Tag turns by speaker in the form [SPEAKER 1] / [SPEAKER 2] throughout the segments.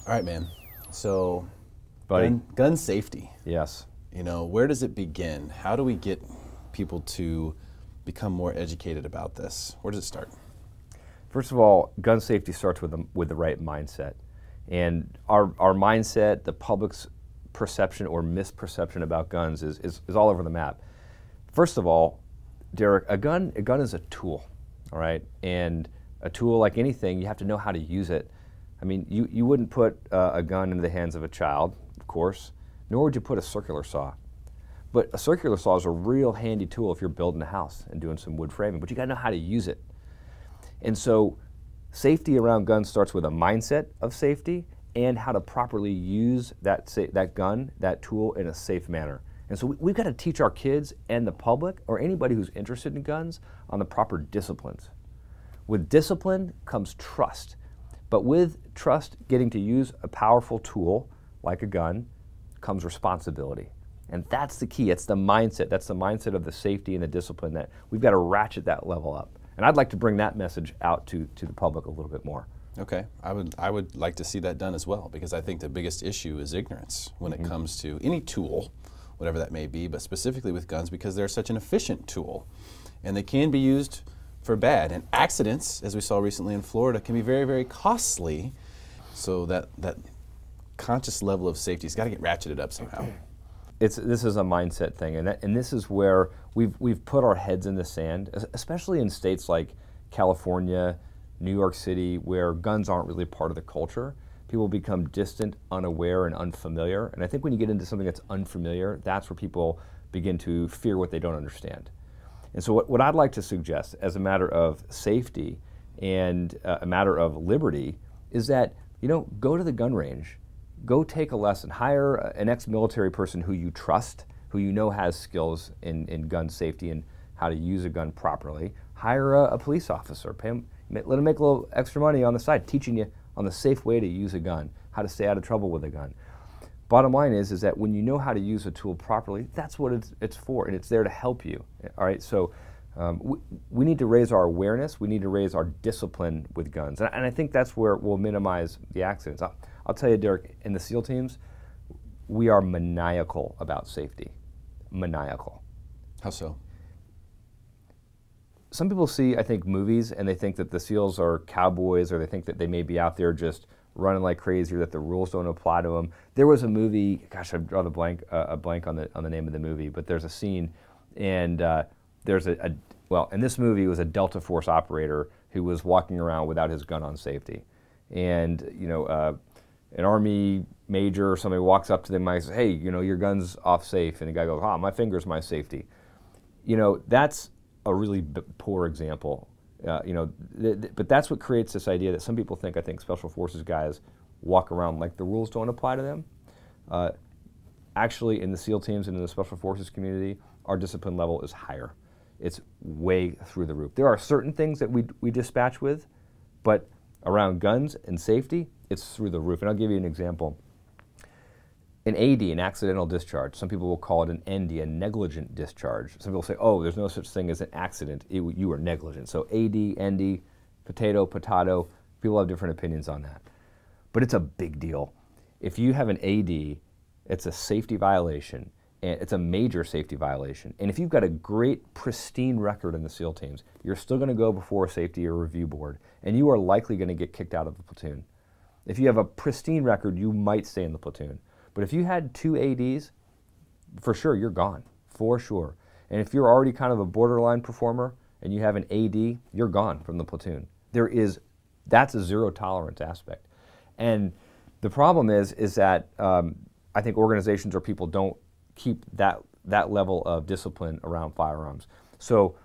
[SPEAKER 1] All right, man. So,
[SPEAKER 2] Buddy.
[SPEAKER 1] gun safety.
[SPEAKER 2] Yes.
[SPEAKER 1] You know, where does it begin? How do we get people to become more educated about this? Where does it start?
[SPEAKER 2] First of all, gun safety starts with the right mindset. And our mindset, the public's perception or misperception about guns is all over the map. First of all, Derek, a gun is a tool, all right? And a tool, like anything, you have to know how to use it. I mean, you wouldn't put a gun into the hands of a child, of course, nor would you put a circular saw. But a circular saw is a real handy tool if you're building a house and doing some wood framing, but you gotta know how to use it. And so safety around guns starts with a mindset of safety and how to properly use that gun, that tool, in a safe manner. And so we've got to teach our kids and the public, or anybody who's interested in guns, on the proper disciplines. With discipline comes trust. But with trust, getting to use a powerful tool like a gun comes responsibility. And that's the key. It's the mindset. That's the mindset of the safety and the discipline that we've got to ratchet that level up. And I'd like to bring that message out to the public a little bit more.
[SPEAKER 1] Okay, I would like to see that done as well, because I think the biggest issue is ignorance when it comes to any tool, whatever that may be, but specifically with guns, because they're such an efficient tool and they can be used for bad. And accidents, as we saw recently in Florida, can be very, very costly. So that conscious level of safety has got to get ratcheted up somehow.
[SPEAKER 2] This is a mindset thing, and this is where we've put our heads in the sand, especially in states like California, New York City, where guns aren't really part of the culture. People become distant, unaware, and unfamiliar. And I think when you get into something that's unfamiliar, that's where people begin to fear what they don't understand. And so what I'd like to suggest as a matter of safety and a matter of liberty is that, go to the gun range. Go take a lesson. Hire an ex-military person who you trust, who you know has skills in gun safety and how to use a gun properly. Hire a police officer. Pay him, let him make a little extra money on the side, teaching you on the safe way to use a gun, how to stay out of trouble with a gun. Bottom line is that when you know how to use a tool properly, that's what it's for, and it's there to help you. All right, so we need to raise our awareness. We need to raise our discipline with guns, and I think that's where we'll minimize the accidents. I'll tell you, Derek, in the SEAL teams, we are maniacal about safety. Maniacal.
[SPEAKER 1] How so?
[SPEAKER 2] Some people see, I think, movies, and they think that the SEALs are cowboys, or they think that they may be out there just running like crazy, or that the rules don't apply to them. There was a movie, gosh, I've drawn a blank on the name of the movie, but there's a scene, and there's well, in this movie, it was a Delta Force operator who was walking around without his gun on safety. And, an Army major or somebody walks up to them and says, hey, your gun's off safe. And the guy goes, my finger's my safety. That's a really poor example. But that's what creates this idea that some people think, I think Special Forces guys walk around like the rules don't apply to them. Actually, in the SEAL teams and in the Special Forces community, our discipline level is higher. It's way through the roof. There are certain things that we dispatch with, but around guns and safety, it's through the roof. And I'll give you an example. An AD, an accidental discharge, some people will call it an ND, a negligent discharge. Some people say, oh, there's no such thing as an accident. You were negligent. So AD, ND, potato, people have different opinions on that. But it's a big deal. If you have an AD, it's a safety violation. And it's a major safety violation. And if you've got a great, pristine record in the SEAL teams, you're still going to go before a safety or review board, and you are likely going to get kicked out of the platoon. If you have a pristine record, you might stay in the platoon. But if you had 2 ADs, for sure, you're gone, for sure. And if you're already kind of a borderline performer and you have an AD, you're gone from the platoon. That's a zero tolerance aspect. And the problem is that I think organizations or people don't keep that level of discipline around firearms. So,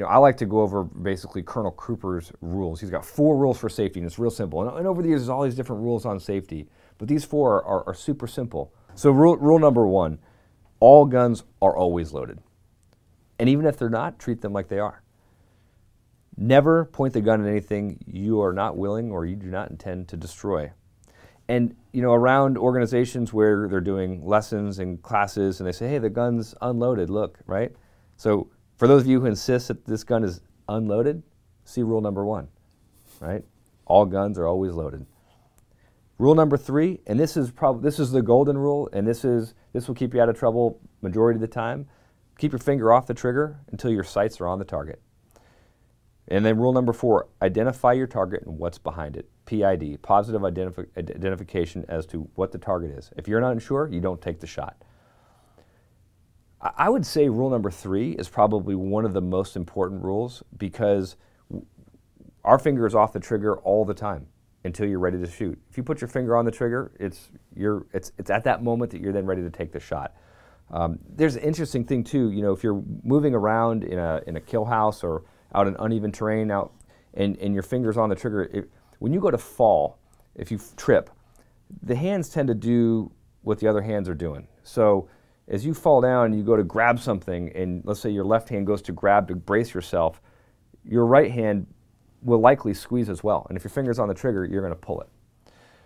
[SPEAKER 2] I like to go over basically Colonel Cooper's rules. He's got 4 rules for safety, and it's real simple. And over the years, there's all these different rules on safety, but these 4 are super simple. So rule number 1, all guns are always loaded. And even if they're not, treat them like they are. Never point the gun at anything you are not willing or you do not intend to destroy. And around organizations where they're doing lessons and classes and they say, hey, the gun's unloaded, look, right? So for those of you who insist that this gun is unloaded, see rule number 1, right? All guns are always loaded. Rule number 3, and this is the golden rule, and this will keep you out of trouble majority of the time. Keep your finger off the trigger until your sights are on the target. And then rule number 4, identify your target and what's behind it. PID, positive identification as to what the target is. If you're not unsure, you don't take the shot. I would say rule number 3 is probably one of the most important rules, because our finger is off the trigger all the time until you're ready to shoot. If you put your finger on the trigger, it's at that moment that you're then ready to take the shot. There's an interesting thing too. You know, if you're moving around in a kill house or out in uneven terrain, and your finger's on the trigger, when you go to fall, if you trip, the hands tend to do what the other hands are doing. So as you fall down, you go to grab something, and let's say your left hand goes to grab to brace yourself, your right hand will likely squeeze as well. And if your finger's on the trigger, you're going to pull it.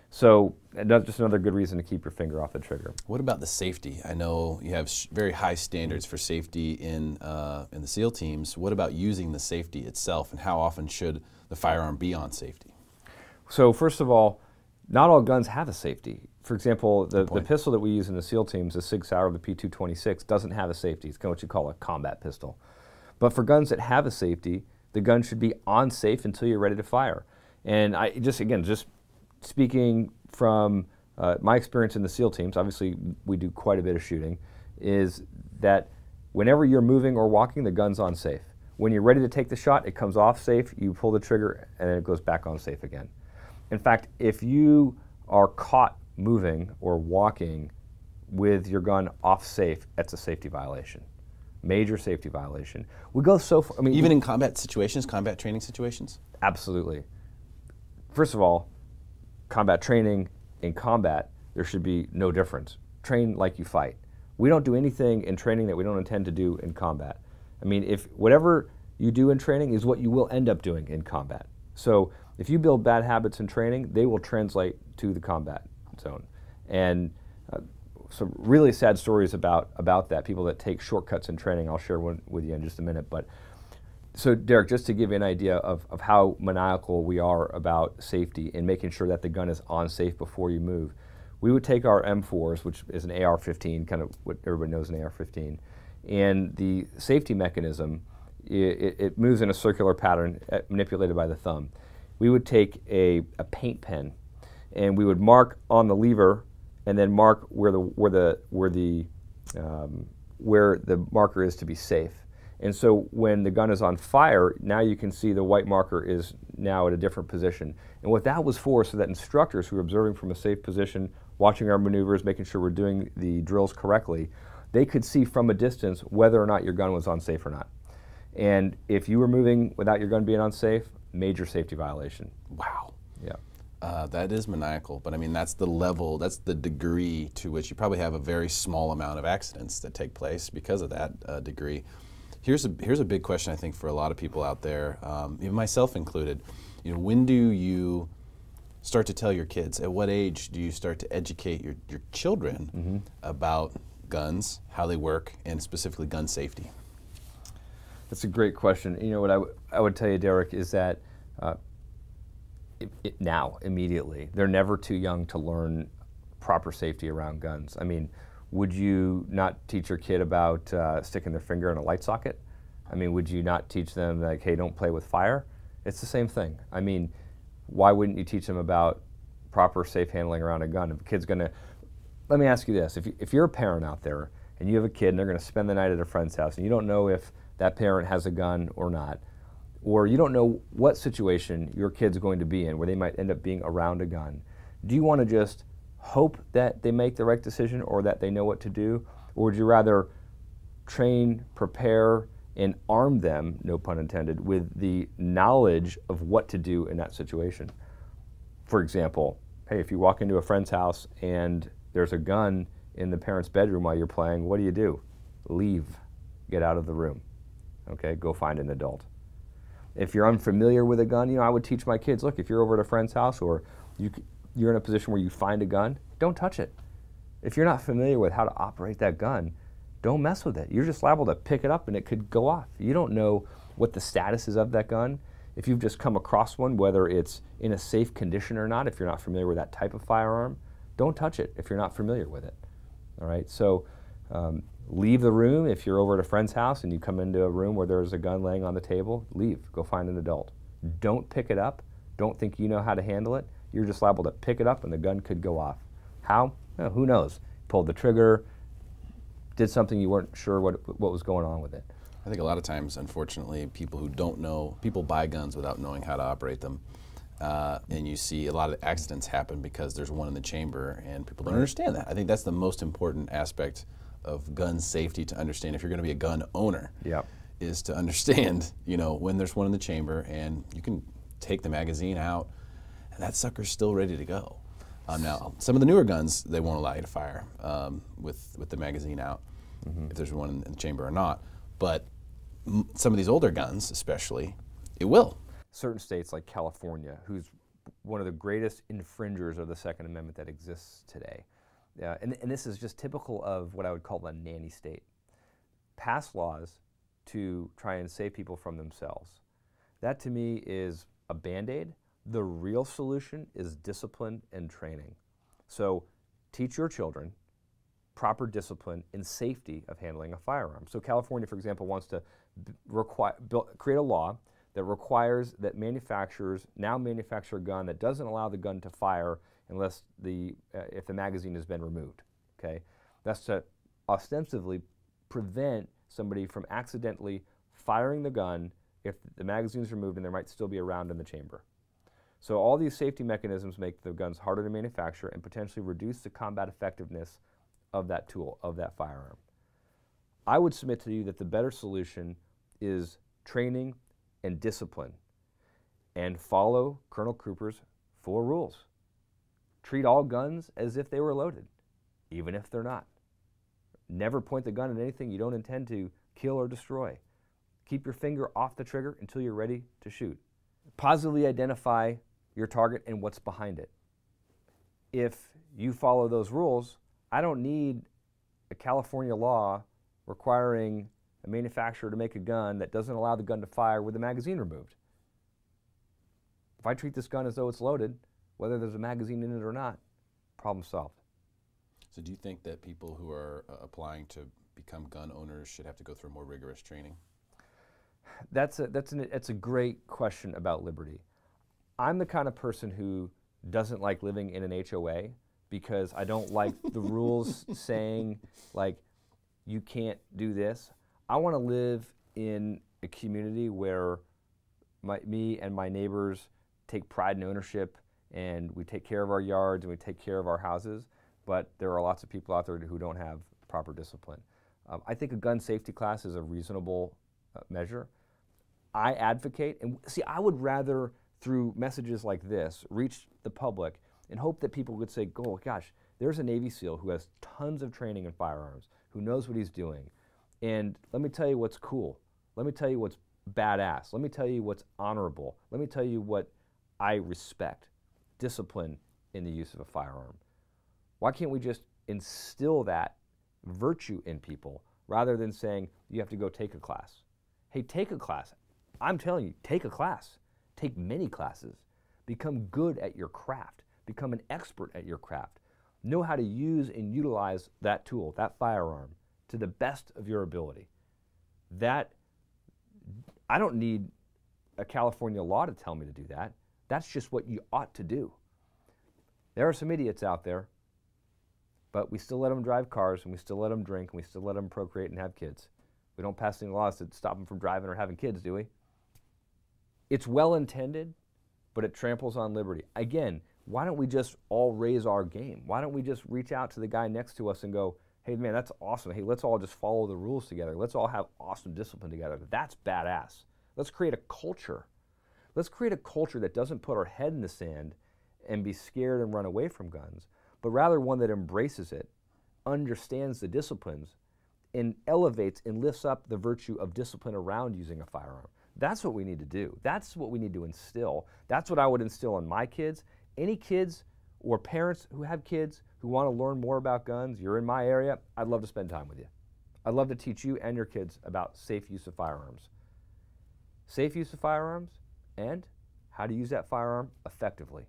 [SPEAKER 2] So that's just another good reason to keep your finger off the trigger.
[SPEAKER 1] What about the safety? I know you have very high standards for safety in the SEAL teams. What about using the safety itself, and how often should the firearm be on safety?
[SPEAKER 2] So first of all, not all guns have a safety. For example, the pistol that we use in the SEAL teams, the Sig Sauer, the P226, doesn't have a safety. It's kind of what you call a combat pistol. But for guns that have a safety, the gun should be on safe until you're ready to fire. And just speaking from my experience in the SEAL teams, obviously we do quite a bit of shooting, is that whenever you're moving or walking, the gun's on safe. When you're ready to take the shot, it comes off safe, you pull the trigger, and then it goes back on safe again. In fact, if you are caught moving or walking with your gun off safe, that's a safety violation. Major safety violation. We go so far. I mean,
[SPEAKER 1] even in combat situations, combat training situations?
[SPEAKER 2] Absolutely. First of all, combat training, in combat, there should be no difference. Train like you fight. We don't do anything in training that we don't intend to do in combat. I mean, if whatever you do in training is what you will end up doing in combat. So if you build bad habits in training, they will translate to the combat zone. And some really sad stories about that, people that take shortcuts in training. I'll share one with you in just a minute. But so Derek, just to give you an idea of how maniacal we are about safety and making sure that the gun is on safe before you move, we would take our M4s, which is an AR-15, kind of what everybody knows an AR-15, and the safety mechanism, it moves in a circular pattern manipulated by the thumb. We would take a paint pen, and we would mark on the lever, and then mark where the marker is to be safe. And so when the gun is on fire, now you can see the white marker is now at a different position. And what that was for, so that instructors who are observing from a safe position, watching our maneuvers, making sure we're doing the drills correctly, they could see from a distance whether or not your gun was unsafe or not. And if you were moving without your gun being unsafe, major safety violation.
[SPEAKER 1] Wow.
[SPEAKER 2] Yeah.
[SPEAKER 1] That is maniacal, but I mean, that's the level, that's the degree to which you probably have a very small amount of accidents that take place because of that degree. Here's a big question, I think, for a lot of people out there, even myself included. You know, when do you start to tell your kids? At what age do you start to educate your children about guns, how they work, and specifically gun safety?
[SPEAKER 2] That's a great question. You know, what I would tell you, Derek, is that now, immediately, they're never too young to learn proper safety around guns. I mean, would you not teach your kid about sticking their finger in a light socket? I mean, would you not teach them, like, hey, don't play with fire? It's the same thing. I mean, why wouldn't you teach them about proper safe handling around a gun? If a kid's gonna, let me ask you this, if you're a parent out there and you have a kid and they're gonna spend the night at a friend's house and you don't know if that parent has a gun or not, or you don't know what situation your kid's going to be in where they might end up being around a gun, do you want to just hope that they make the right decision or that they know what to do? Or would you rather train, prepare, and arm them, no pun intended, with the knowledge of what to do in that situation? For example, hey, if you walk into a friend's house and there's a gun in the parent's bedroom while you're playing, what do? Leave. Get out of the room. Okay, go find an adult. If you're unfamiliar with a gun, you know, I would teach my kids, look, if you're over at a friend's house or you're in a position where you find a gun, don't touch it. If you're not familiar with how to operate that gun, don't mess with it. You're just liable to pick it up and it could go off. You don't know what the status is of that gun. If you've just come across one, whether it's in a safe condition or not, if you're not familiar with that type of firearm, don't touch it if you're not familiar with it. All right, so leave the room. If you're over at a friend's house and you come into a room where there's a gun laying on the table, leave, go find an adult. Don't pick it up. Don't think you know how to handle it. You're just liable to pick it up and the gun could go off. How? Well, who knows? Pulled the trigger, did something you weren't sure what was going on with it.
[SPEAKER 1] I think a lot of times, unfortunately, people who don't know, people buy guns without knowing how to operate them. And you see a lot of accidents happen because there's one in the chamber and people don't understand that. I think that's the most important aspect of gun safety to understand if you're going to be a gun owner.
[SPEAKER 2] Yep.
[SPEAKER 1] Is to understand, you know, when there's one in the chamber and you can take the magazine out and that sucker's still ready to go. Now, some of the newer guns, they won't allow you to fire with the magazine out, if there's one in the chamber or not. But some of these older guns, especially, it will.
[SPEAKER 2] Certain states like California, who's one of the greatest infringers of the Second Amendment that exists today, and this is just typical of what I would call a nanny state, pass laws to try and save people from themselves. That to me is a Band-Aid. The real solution is discipline and training. So teach your children proper discipline and safety of handling a firearm. So California, for example, wants to create a law that requires that manufacturers now manufacture a gun that doesn't allow the gun to fire unless if the magazine has been removed. Okay, that's to ostensibly prevent somebody from accidentally firing the gun if the magazine is removed and there might still be a round in the chamber. So all these safety mechanisms make the guns harder to manufacture and potentially reduce the combat effectiveness of that tool, of that firearm. I would submit to you that the better solution is training and discipline, and follow Colonel Cooper's 4 rules. Treat all guns as if they were loaded, even if they're not. Never point the gun at anything you don't intend to kill or destroy. Keep your finger off the trigger until you're ready to shoot. Positively identify your target and what's behind it. If you follow those rules, I don't need a California law requiring a manufacturer to make a gun that doesn't allow the gun to fire with the magazine removed. If I treat this gun as though it's loaded, whether there's a magazine in it or not, problem solved.
[SPEAKER 1] So do you think that people who are applying to become gun owners should have to go through more rigorous training?
[SPEAKER 2] That's a great question about liberty. I'm the kind of person who doesn't like living in an HOA because I don't like the rules saying, like, you can't do this. I want to live in a community where me and my neighbors take pride in ownership, and we take care of our yards and we take care of our houses, but there are lots of people out there who don't have proper discipline. I think a gun safety class is a reasonable measure. I advocate, and see, I would rather, through messages like this, reach the public and hope that people would say, oh gosh, there's a Navy SEAL who has tons of training in firearms, who knows what he's doing. And let me tell you what's cool. Let me tell you what's badass. Let me tell you what's honorable. Let me tell you what I respect. Discipline in the use of a firearm. Why can't we just instill that virtue in people rather than saying you have to go take a class? Hey, take a class. I'm telling you, take a class. Take many classes. Become good at your craft. Become an expert at your craft. Know how to use and utilize that tool, that firearm, to the best of your ability. I don't need a California law to tell me to do that. That's just what you ought to do. There are some idiots out there, but we still let them drive cars, and we still let them drink, and we still let them procreate and have kids. We don't pass any laws that stop them from driving or having kids, do we? It's well intended, but it tramples on liberty. Again, why don't we just all raise our game? Why don't we just reach out to the guy next to us and go, hey man, that's awesome. Hey, let's all just follow the rules together. Let's all have awesome discipline together. That's badass. Let's create a culture. Let's create a culture that doesn't put our head in the sand and be scared and run away from guns, but rather one that embraces it, understands the disciplines, and elevates and lifts up the virtue of discipline around using a firearm. That's what we need to do. That's what we need to instill. That's what I would instill in my kids. Any kids or parents who have kids who want to learn more about guns, you're in my area, I'd love to spend time with you. I'd love to teach you and your kids about safe use of firearms. Safe use of firearms and how to use that firearm effectively.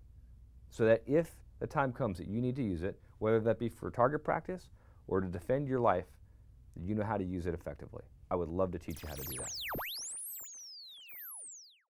[SPEAKER 2] So that if the time comes that you need to use it, whether that be for target practice or to defend your life, you know how to use it effectively. I would love to teach you how to do that.